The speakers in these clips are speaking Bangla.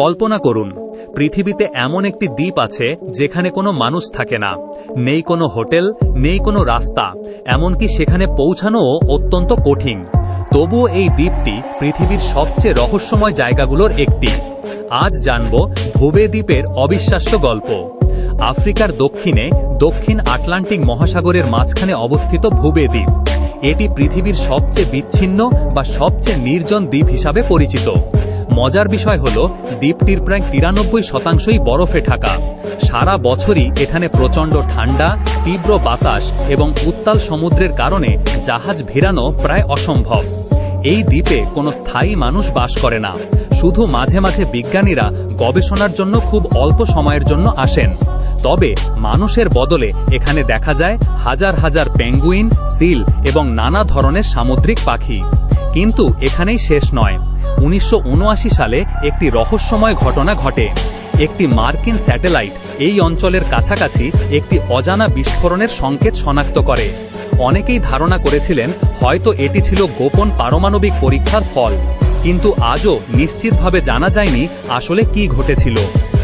কল্পনা করুন, পৃথিবীতে এমন একটি দ্বীপ আছে যেখানে কোনো মানুষ থাকে না, নেই কোনো হোটেল, নেই কোনো রাস্তা, এমনকি সেখানে পৌঁছানোও অত্যন্ত কঠিন। তবুও এই দ্বীপটি পৃথিবীর সবচেয়ে রহস্যময় জায়গাগুলোর একটি। আজ জানব ভুবে দ্বীপের অবিশ্বাস্য গল্প। আফ্রিকার দক্ষিণে দক্ষিণ আটলান্টিক মহাসাগরের মাঝখানে অবস্থিত ভুবে দ্বীপ। এটি পৃথিবীর সবচেয়ে বিচ্ছিন্ন বা সবচেয়ে নির্জন দ্বীপ হিসাবে পরিচিত। মজার বিষয় হল, দ্বীপটির প্রায় 93% বরফে ঢাকা। সারা বছরই এখানে প্রচণ্ড ঠান্ডা, তীব্র বাতাস এবং উত্তাল সমুদ্রের কারণে জাহাজ ভিড়ানো প্রায় অসম্ভব। এই দ্বীপে কোনো স্থায়ী মানুষ বাস করে না, শুধু মাঝে মাঝে বিজ্ঞানীরা গবেষণার জন্য খুব অল্প সময়ের জন্য আসেন। তবে মানুষের বদলে এখানে দেখা যায় হাজার হাজার পেঙ্গুইন, সিল এবং নানা ধরনের সামুদ্রিক পাখি। কিন্তু এখানেই শেষ নয়। 1979 সালে একটি রহস্যময় ঘটনা ঘটে। একটি মার্কিন স্যাটেলাইট এই অঞ্চলের কাছাকাছি একটি অজানা বিস্ফোরণের সংকেত শনাক্ত করে। অনেকেই ধারণা করেছিলেন হয়তো এটি ছিল গোপন পারমাণবিক পরীক্ষার ফল, কিন্তু আজও নিশ্চিতভাবে জানা যায়নি আসলে কি ঘটেছিল।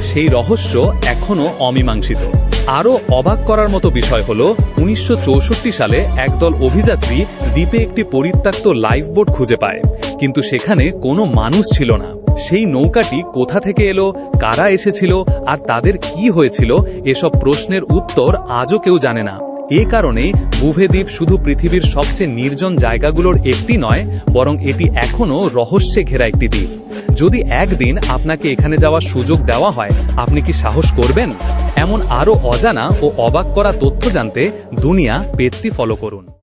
সেই রহস্য এখনও অমীমাংসিত। আরও অবাক করার মতো বিষয় হল, 1964 সালে একদল অভিযাত্রী দ্বীপে একটি পরিত্যক্ত লাইফবোট খুঁজে পায়, কিন্তু সেখানে কোনো মানুষ ছিল না। সেই নৌকাটি কোথা থেকে এলো, কারা এসেছিল আর তাদের কি হয়েছিল, এসব প্রশ্নের উত্তর আজও কেউ জানে না। এ কারণেই ভুবে দ্বীপ শুধু পৃথিবীর সবচেয়ে নির্জন জায়গাগুলোর একটি নয়, বরং এটি এখনও রহস্যে ঘেরা একটি দ্বীপ। যদি একদিন আপনাকে এখানে যাওয়ার সুযোগ দেওয়া হয়, আপনি কি সাহস করবেন? এমন আরও অজানা ও অবাক করা তথ্য জানতে দুনিয়া পেজটি ফলো করুন।